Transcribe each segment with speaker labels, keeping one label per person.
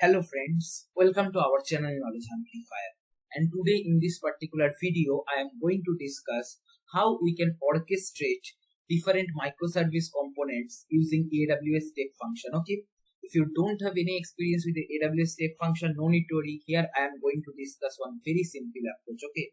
Speaker 1: Hello friends, welcome to our channel Knowledge Amplifier, and today in this particular video I am going to discuss how we can orchestrate different microservice components using AWS Step Function. Okay, if you don't have any experience with the AWS Step Function, no need to worry. Here I am going to discuss one very simple approach. Okay,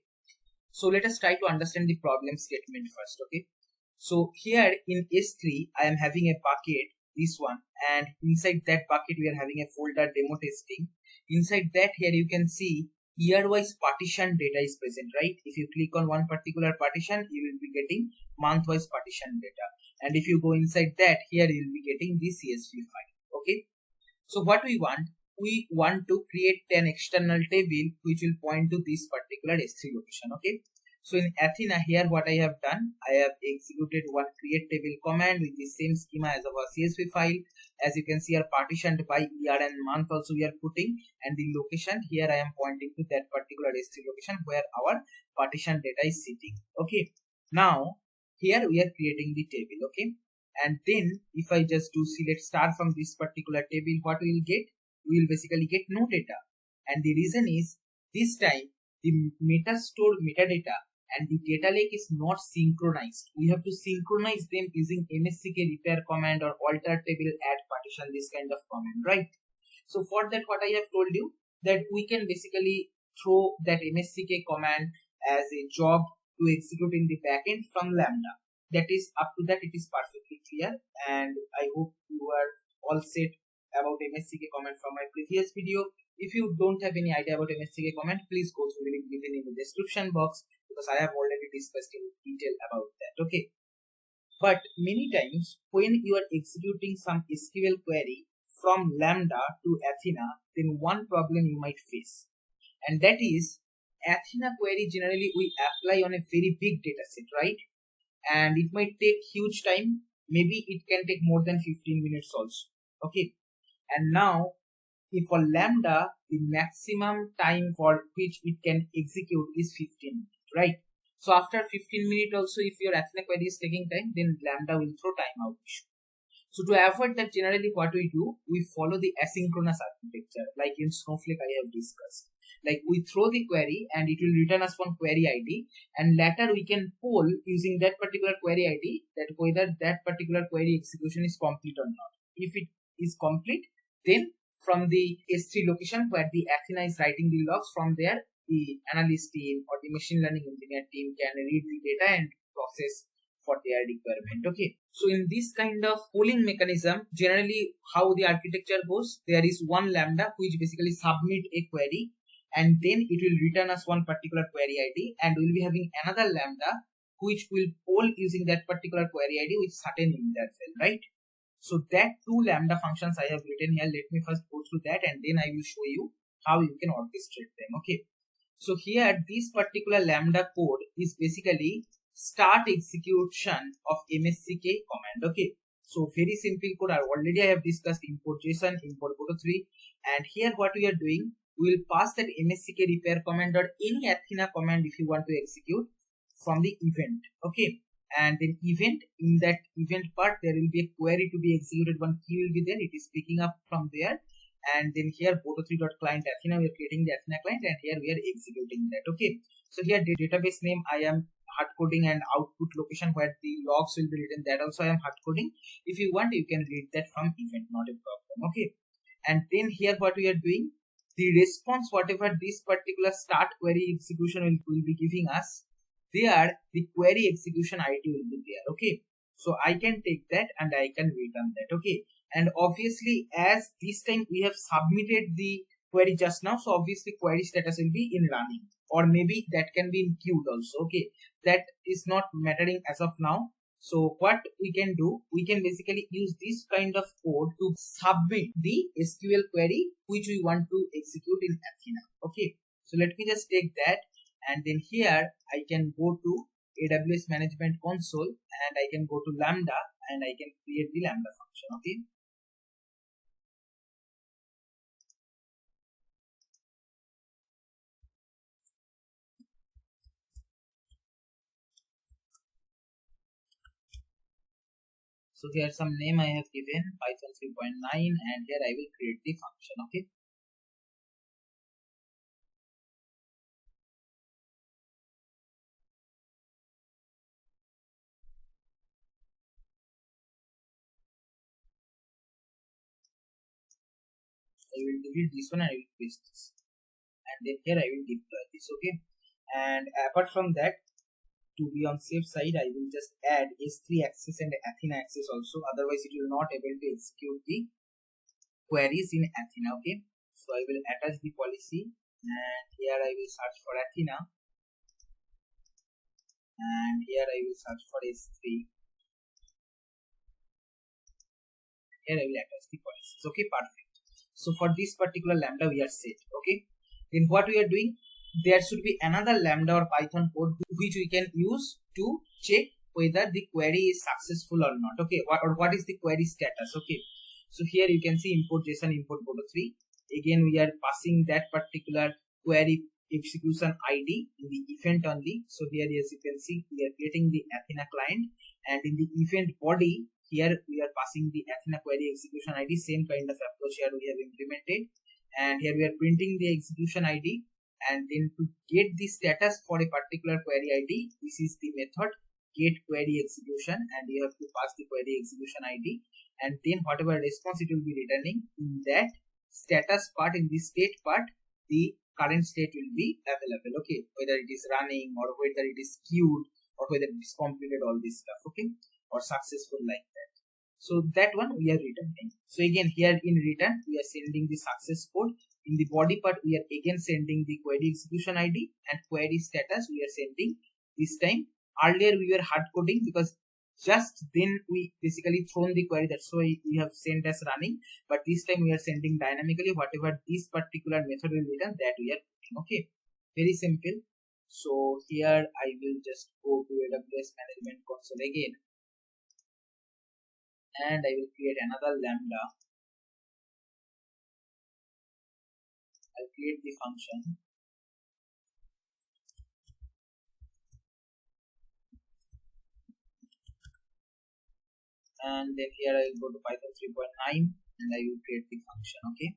Speaker 1: so let us try to understand the problem statement first. Okay, so here in S3 I am having a bucket, this one, and inside that bucket we are having a folder demo testing. Inside that, here you can see year wise partition data is present, right? If you click on one particular partition, you will be getting month wise partition data, and if you go inside that, here you will be getting the CSV file. Okay, so what we want to create an external table which will point to this particular S3 location. Okay, so in Athena, here what I have done, I have executed one create table command with the same schema as our CSV file. As you can see, are partitioned by year and month also we are putting, and the location here I am pointing to that particular S3 location where our partition data is sitting. Okay, now here we are creating the table. Okay, and then if I just do select start from this particular table, what we will get? We will basically get no data, and the reason is this time the meta stored metadata and the data lake is not synchronized. We have to synchronize them using MSCK repair command or alter table add partition, this kind of command, right? So for that, what I have told you, that we can basically throw that MSCK command as a job to execute in the backend from Lambda. That is, up to that it is perfectly clear, and I hope you are all set about MSCK command from my previous video. If you don't have any idea about MSCK command, please go through the link given in the description box, because I have already discussed in detail about that. Okay, but many times when you are executing some SQL query from Lambda to Athena, then one problem you might face, and that is Athena query generally we apply on a very big data set, right? And it might take huge time. Maybe it can take more than 15 minutes also. Okay, and now if for Lambda the maximum time for which it can execute is 15 minutes, right? So after 15 minutes also, if your Athena query is taking time, then Lambda will throw timeout issue. So to avoid that, generally what we do, we follow the asynchronous architecture, like in Snowflake I have discussed. Like we throw the query and it will return us one query ID, and later we can poll using that particular query ID that whether that particular query execution is complete or not. If it is complete, then from the S3 location where the Athena is writing the logs, from there the analyst team or the machine learning engineer team can read the data and process for their requirement. Okay, so in this kind of polling mechanism, generally how the architecture goes, there is one Lambda which basically submit a query, and then it will return us one particular query ID, and we'll be having another Lambda which will poll using that particular query ID with certain in that cell, right? So that two Lambda functions I have written here. Let me first go through that, and then I will show you how you can orchestrate them. Okay, so here this particular Lambda code is basically start execution of MSCK command. Okay, so very simple code. Already I have discussed import JSON, import TODO3, and here what we are doing, we will pass that MSCK repair command or any Athena command if you want to execute from the event. Okay, and then event, in that event part there will be a query to be executed, one key will be there, it is picking up from there, and then here TODO3.client Athena, we are creating the Athena client, and here we are executing that. Okay, so here the database name I am hard coding, and output location where the logs will be written, that also I am hard coding. If you want, you can read that from event, not a problem. Okay, and then here what we are doing, the response whatever this particular start query execution will be giving us, there the query execution ID will be there. Okay, so I can take that and I can return that. Okay, and obviously as this time we have submitted the query just now, so obviously query status will be in running, or maybe that can be in queued also. Okay, that is not mattering as of now. So what we can do, we can basically use this kind of code to submit the SQL query which we want to execute in Athena. Okay, so let me just take that, and then here I can go to AWS Management Console, and I can go to Lambda, and I can create the Lambda function. Okay, so here some name I have given Python 3.9, and here I will create the function. Okay, I will delete this one and I will paste this, and then here I will deploy this. Okay, and apart from that, to be on safe side, I will just add S3 access and Athena access also, otherwise it will not able to execute the queries in Athena. Okay, so I will attach the policy, and here I will search for Athena, and here I will search for S3. Here I will attach the policies. Okay, perfect. So for this particular lambda we are set. Okay, then what we are doing, there should be another lambda or Python code which we can use to check whether the query is successful or not. Okay, what is the query status. Okay, so here you can see import json import bodo 3. Again we are passing that particular query execution ID in the event only. So here as you can see we are creating the Athena client, and in the event body here we are passing the Athena query execution ID. Same kind of approach here we have implemented, and here we are printing the execution ID, and then to get the status for a particular query ID, this is the method get query execution, and you have to pass the query execution ID, and then whatever response it will be returning in that status part, in the state part, the current state will be available. Okay, whether it is running or whether it is queued or whether it is completed, all this stuff. Okay, or successful like that. So that one we are returning. So again here in return we are sending the success code. In the body part we are again sending the query execution ID, and query status we are sending this time. Earlier we were hard coding because just then we basically thrown the query, that's why we have sent as running, but this time we are sending dynamically whatever this particular method will return, that we are putting. Okay, very simple. So here I will just go to AWS management console again, and I will create another lambda. I'll create the function, and then here I will go to Python 3.9 and I will create the function. Okay,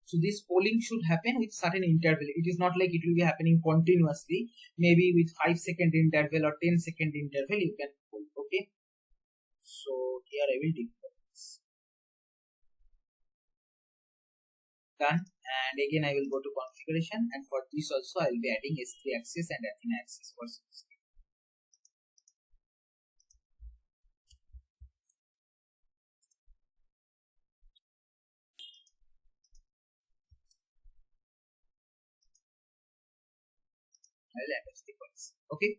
Speaker 1: so this polling should happen with certain interval. It is not like it will be happening continuously. Maybe with 5-second interval or 10-second interval you can poll. Okay, so here I will deploy this. Done, and again I will go to configuration, and for this also I will be adding S3 access and Athena access for system. I will attach the points. Okay,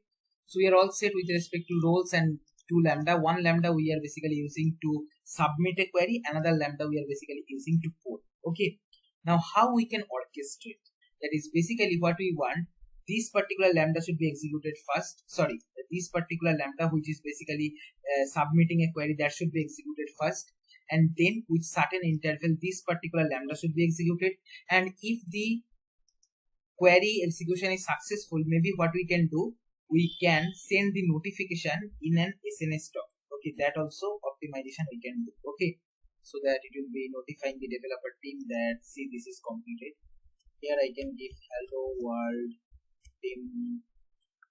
Speaker 1: so we are all set with respect to roles and two lambda. One lambda we are basically using to submit a query, another lambda we are basically using to poll. Okay, now how we can orchestrate, that is basically what we want. This particular lambda should be executed first. Sorry, this particular lambda which is basically submitting a query, that should be executed first, and then with certain interval this particular lambda should be executed. And if the query execution is successful, maybe what we can do, we can send the notification in an SNS topic. Okay, that also optimization we can do. Okay, so that it will be notifying the developer team that see this is completed. Here I can give hello world team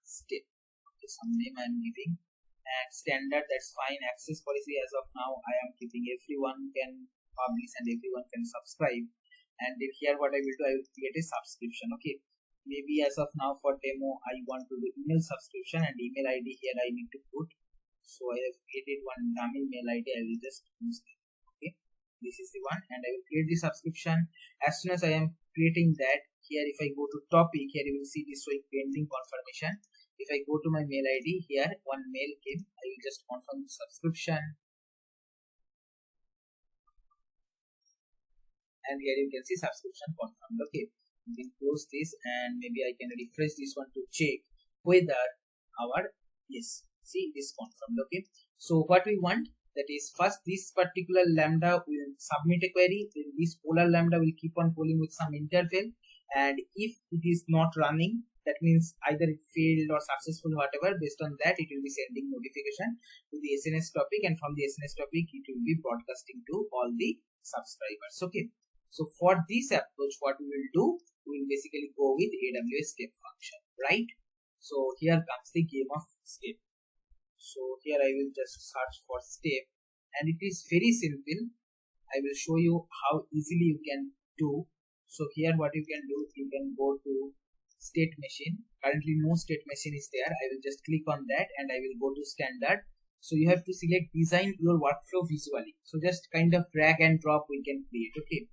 Speaker 1: step. Okay, some name I am giving, and standard, that's fine. Access policy as of now I am keeping everyone can publish and everyone can subscribe. And then here what I will do, I will create a subscription. Okay, maybe as of now for demo I want to do email subscription, and email ID here I need to put. So I have created one dummy mail ID, I will just use it. Okay, this is the one, and I will create the subscription. As soon as I am creating that, here if I go to topic, here you will see this showing pending confirmation. If I go to my mail ID, here one mail came, I will just confirm the subscription, and here you can see subscription confirmed. Okay, you can close this, and maybe I can refresh this one to check whether our, yes, see it is confirmed. Okay, so what we want, that is first this particular lambda will submit a query, then this polar lambda will keep on polling with some interval, and if it is not running, that means either it failed or successful, whatever, based on that it will be sending notification to the SNS topic, and from the SNS topic it will be broadcasting to all the subscribers. Okay, so for this approach what we will do, we will basically go with AWS Step Function, right? So here comes the game of step. So here I will just search for step, and it is very simple. I will show you how easily you can do. So here what you can do, you can go to state machine. Currently no state machine is there. I will just click on that and I will go to standard. So you have to select design your workflow visually. So just kind of drag and drop we can create, okay?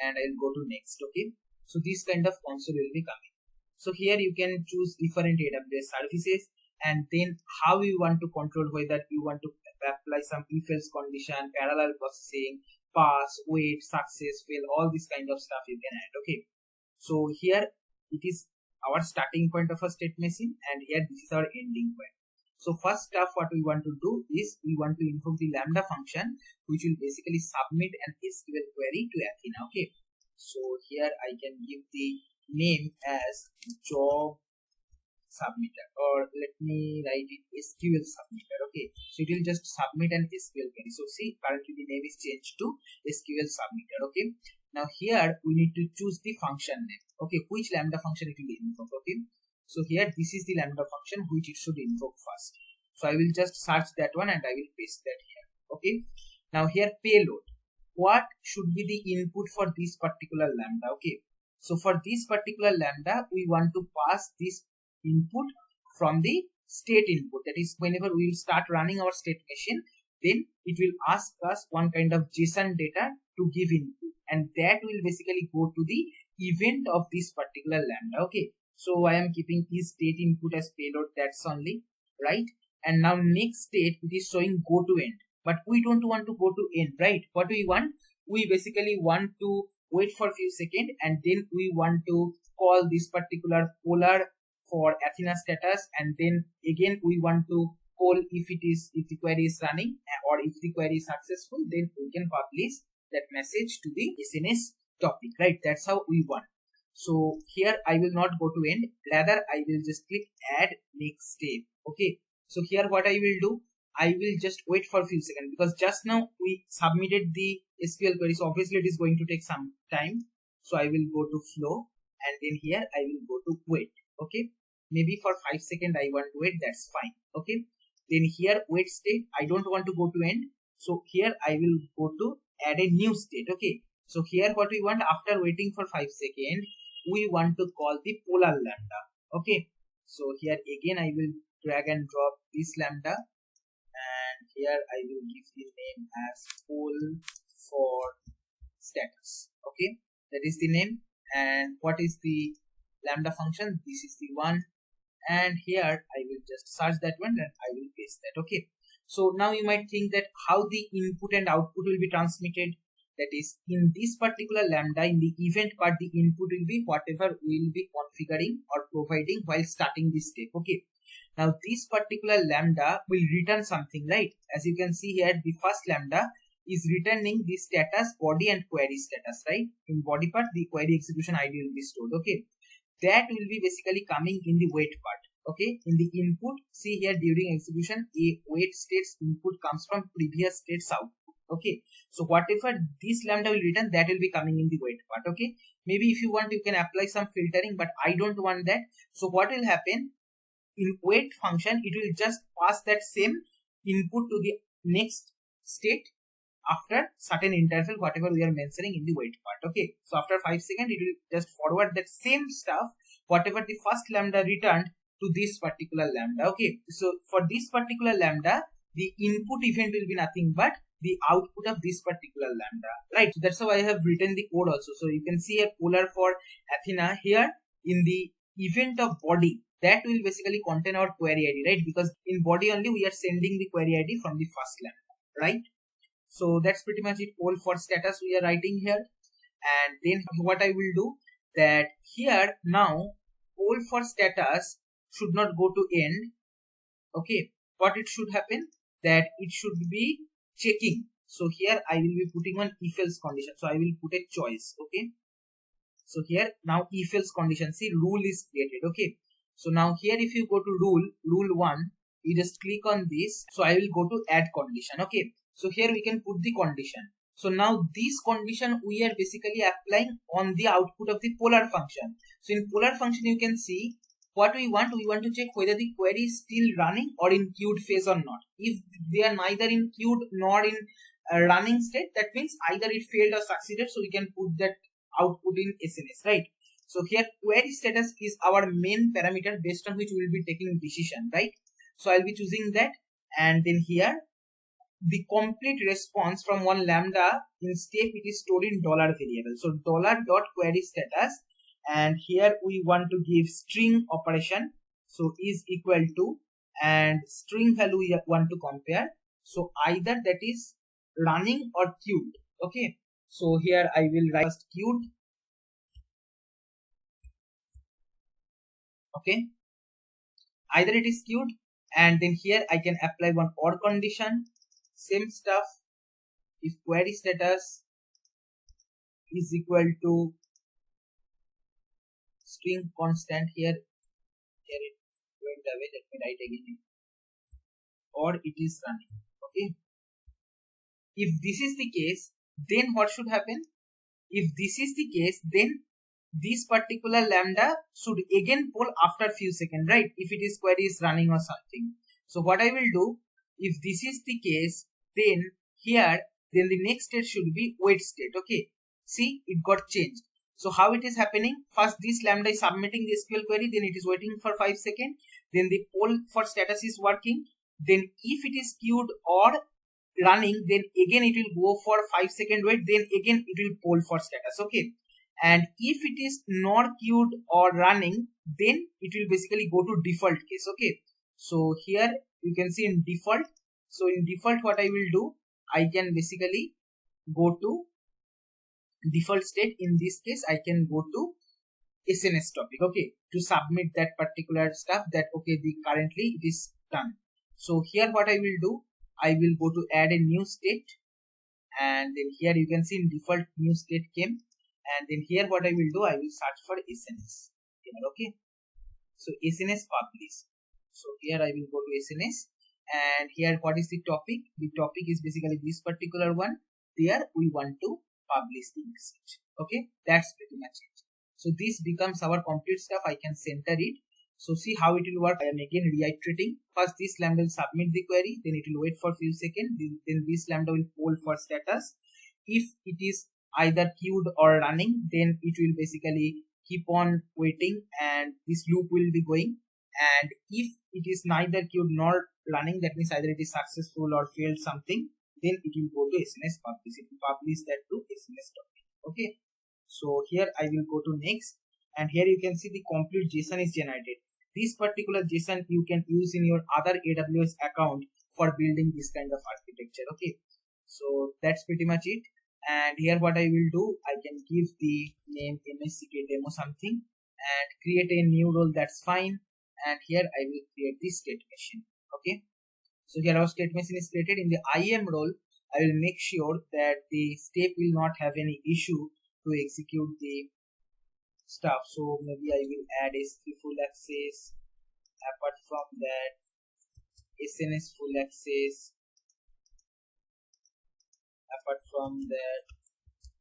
Speaker 1: And I will go to next, okay? So this kind of console will be coming. So here you can choose different AWS services, and then how you want to control, whether you want to apply some if-else condition, parallel processing, pass, wait, success, fail, all this kind of stuff you can add, okay? So here it is our starting point of a state machine, and here this is our ending point. So first stuff what we want to do is we want to invoke the Lambda function, which will basically submit an SQL query to Athena, okay? So here I can give the name as job submitter, or let me write it SQL submitter, okay? So it will just submit an SQL query. So see, currently the name is changed to SQL submitter, okay? Now here we need to choose the function name, okay? Which Lambda function it will invoke, okay? So here this is the Lambda function which it should invoke first. So I will just search that one and I will paste that here, okay? Now here payload, what should be the input for this particular Lambda, okay? So for this particular Lambda, we want to pass this input from the state input. That is, whenever we will start running our state machine, then it will ask us one kind of JSON data to give input, and that will basically go to the event of this particular Lambda, okay? So I am keeping this state input as payload, that's only, right? And now next state, it is showing go to end, but we don't want to go to end, right? What we want, we basically want to wait for a few seconds, and then we want to call this particular polar for Athena status, and then again we want to call if the query is running, or if the query is successful, then we can publish that message to the SNS topic, right? That's how we want. So here I will not go to end, rather I will just click add next step, okay? So here what I will do, I will just wait for a few seconds, because just now we submitted the SQL query, so obviously it is going to take some time. So I will go to flow, and then here I will go to wait, okay? Maybe for 5 seconds I want to wait, that's fine, okay? Then here wait state, I don't want to go to end, so here I will go to add a new state, okay? So here what we want, after waiting for 5 seconds, we want to call the polar Lambda, okay? So here again I will drag and drop this Lambda, and here I will give the name as poll for status, okay? That is the name. And what is the Lambda function? This is the one, and here I will just search that one and I will paste that, okay? So now you might think that how the input and output will be transmitted. That is, in this particular Lambda, in the event part, the input will be whatever we will be configuring or providing while starting this step, okay? Now this particular Lambda will return something, right? As you can see here, the first Lambda is returning the status, body and query status, right? In body part, the query execution ID will be stored, okay? That will be basically coming in the wait part, okay? In the input, see here during execution, a wait state's input comes from previous state's output, okay? So whatever this Lambda will return, that will be coming in the wait part, okay? Maybe if you want, you can apply some filtering, but I don't want that. So what will happen? In wait function, it will just pass that same input to the next state after certain interval, whatever we are mentioning in the wait part, okay? So after 5 seconds, it will just forward that same stuff, whatever the first Lambda returned, to this particular Lambda, okay? So for this particular Lambda, the input event will be nothing but the output of this particular Lambda, right? So that's how I have written the code also. So you can see a polar for Athena here in the event of body, that will basically contain our query ID, right? Because in body only we are sending the query ID from the first Lambda, right? So that's pretty much it. Poll for status we are writing here, and then what I will do, that here now poll for status should not go to end, okay? What it should happen, that it should be checking. So here I will be putting one if else condition, so I will put a choice, okay? So here now if else condition, see, rule is created, okay? So now here if you go to rule 1, you just click on this, so I will go to add condition, okay? So here we can put the condition. So now this condition we are basically applying on the output of the polar function. So in polar function you can see what we want to check whether the query is still running or in queued phase or not. If they are neither in queued nor in running state, that means either it failed or succeeded, so we can put that output in SNS, right? So here query status is our main parameter based on which we will be taking decision, right? So I'll be choosing that, and then here the complete response from one lambda in step, it is stored in dollar variable. So $.query status, and here we want to give string operation, so is equal to, and string value we want to compare, so either that is running or queued. Okay, so here I will write first queued. Okay, either it is queued, and then here I can apply one OR condition. Same stuff, if query status is equal to string constant, here it went away, let me write again, or it is running. Okay, if this is the case, then what should happen? If this is the case, then this particular lambda should again poll after few seconds, right? If it is query is running or something. So what I will do, if this is the case, then here, then the next state should be wait state. Okay, see, it got changed. So how it is happening? First this lambda is submitting the SQL query, then it is waiting for 5 seconds, then the poll for status is working, then if it is queued or running, then again it will go for 5 second wait, then again it will poll for status. Okay, and if it is not queued or running, then it will basically go to default case. Okay, so here you can see in default. So in default, what I will do, I can basically go to default state. In this case, I can go to SNS topic, okay, to submit that particular stuff that, okay, the currently it is done. So here what I will do, I will go to add a new state, and then here you can see in default new state came, and then here what I will do, I will search for SNS. Okay, so SNS publish. So here I will go to SNS, and here what is the topic? The topic is basically this particular one. There we want to publish the message. Okay, that's pretty much it. So this becomes our complete stuff. I can center it. So see how it will work. I am again reiterating. First this lambda will submit the query, then it will wait for a few seconds, then this lambda will poll for status. If it is either queued or running, then it will basically keep on waiting and this loop will be going. And if it is neither queued nor running, that means either it is successful or failed something, then it will go to SNS publish. It will publish that to SNS topic. Okay, so here I will go to next, and here you can see the complete JSON is generated. This particular JSON you can use in your other AWS account for building this kind of architecture. Okay, so that's pretty much it. And here what I will do, I can give the name MSCK demo something and create a new role, that's fine. And here I will create the state machine. Okay, so here our state machine is created. In the IAM role, I will make sure that the step will not have any issue to execute the stuff. So maybe I will add S3 full access. Apart from that, SNS full access. Apart from that,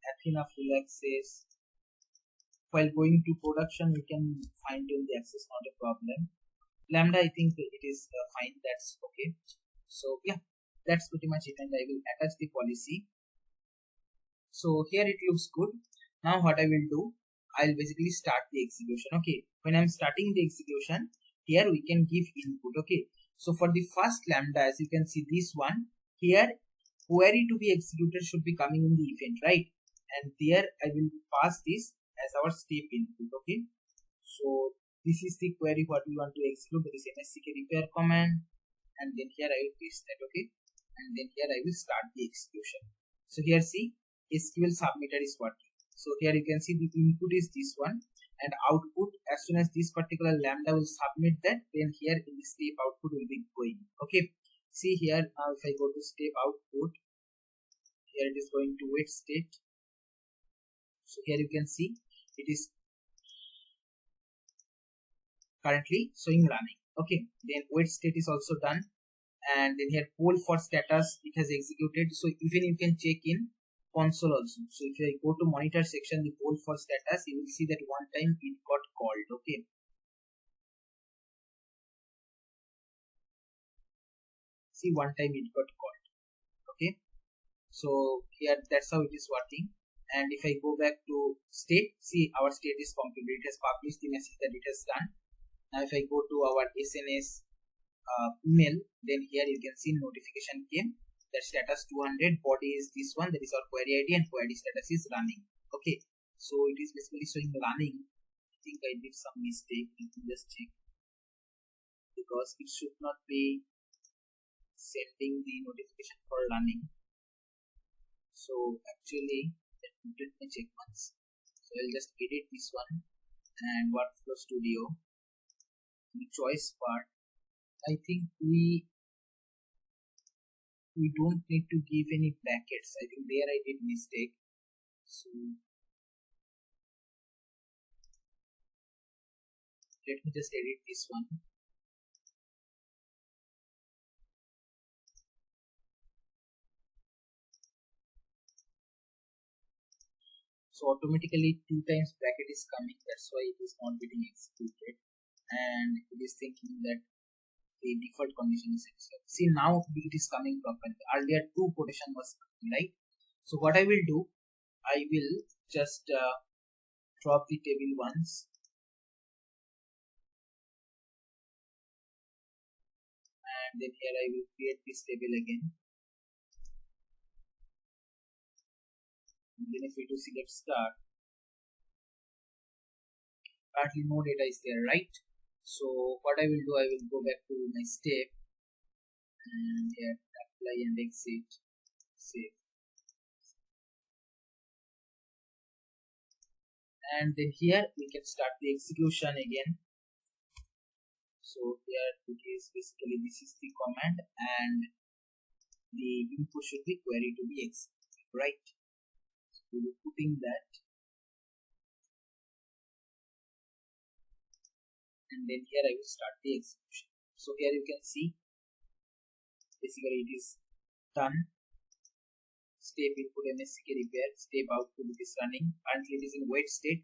Speaker 1: Athena full access. While going to production, we can fine tune the access, not a problem. Lambda, I think it is fine, that's okay. So yeah, that's pretty much it, and I will attach the policy. So here it looks good. Now what I will do, I'll basically start the execution. Okay, when I'm starting the execution, here we can give input. Okay, so for the first lambda, as you can see this one, here query to be executed should be coming in the event, right? And there I will pass this as our step input. Okay, so this is the query what we want to execute. There is MSCK repair command, and then here I will paste that. Okay, and then here I will start the execution. So here see, SQL submitter is working. So here you can see the input is this one, and output, as soon as this particular lambda will submit that, then here in the step output will be going. Okay, see here now if I go to step output, here it is going to wait state. So here you can see it is currently showing running. Okay, then wait state is also done, and then here poll for status, it has executed. So even you can check in console also. So if I go to monitor section, the poll for status, you will see that one time it got called. Okay, See, one time it got called. Okay, so here that's how it is working. And if I go back to state, see our state is completed. It has published the message that it has done. Now if I go to our SNS email, then here you can see notification came that status 200, body is this one, that is our query ID, and query status is running. Okay, so it is basically showing running. I think I did some mistake. Let me just check, because it should not be sending the notification for running. So actually, let me check once. So I'll just edit this one and Workflow Studio. The choice part, I think we don't need to give any brackets. I think there I did mistake. So let me just edit this one. So automatically 2 times bracket is coming, that's why it is not getting executed, and it is thinking that the default condition is accepted. See, now it is coming properly. Earlier 2 quotation was coming, right? So what I will do, I will just drop the table once, and then here I will create this table again. And then if we do select start, currently no data is there, right? So what I will do, I will go back to my step and here apply and exit, save, and then here we can start the execution again. So here it is basically, this is the command and the input should be query to be executed, right? So we will put in that, and then here I will start the execution. So here you can see basically it is done. Step input MSCK repair, step output it is running. Currently it is in wait state.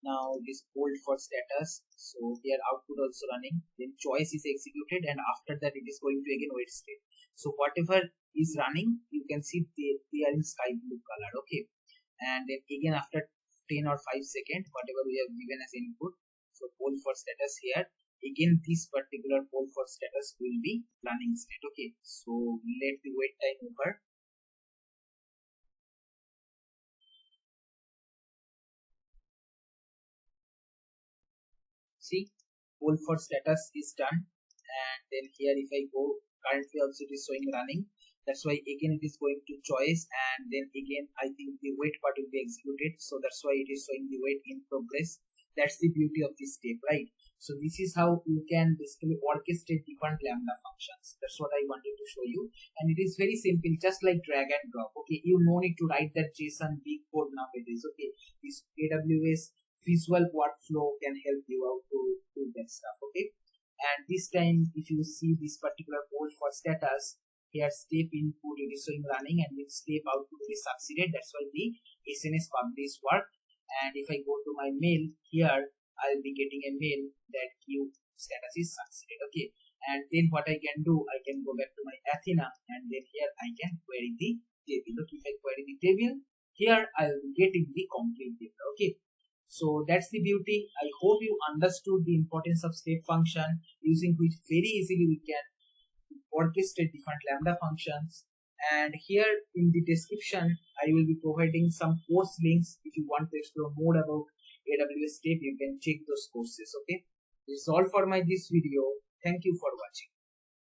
Speaker 1: Now it is hold for status. So here output also running. Then choice is executed, and after that it is going to again wait state. So whatever is running, you can see they are in sky blue color. Okay, and then again after 10 or 5 seconds, whatever we have given as input. So hold for status here. Again, this particular hold for status will be running state. Okay, so let the wait time over. See, hold for status is done, and then here if I go, currently also it is showing running. That's why again it is going to choice, and then again I think the wait part will be executed. So that's why it is showing the wait in progress. That's the beauty of this step, right? So this is how you can basically orchestrate different Lambda functions. That's what I wanted to show you, and it is very simple, just like drag and drop. Okay, you no need to write that JSON big code nowadays. Okay, this AWS visual workflow can help you out to do that stuff. Okay, and this time if you see this particular hold for status, here step input it is showing running, and with step output it is succeeded. That's why the SNS publish work. And if I go to my mail, here I'll be getting a mail that Q status is succeeded. Okay, and then what I can do, I can go back to my Athena, and then here I can query the table. Look, if I query the table, here I'll be getting the complete data. Okay, so that's the beauty. I hope you understood the importance of step function, using which very easily we can orchestrate different Lambda functions. And here in the description, I will be providing some course links. If you want to explore more about AWS Step, you can check those courses. Okay, this is all for this video. Thank you for watching.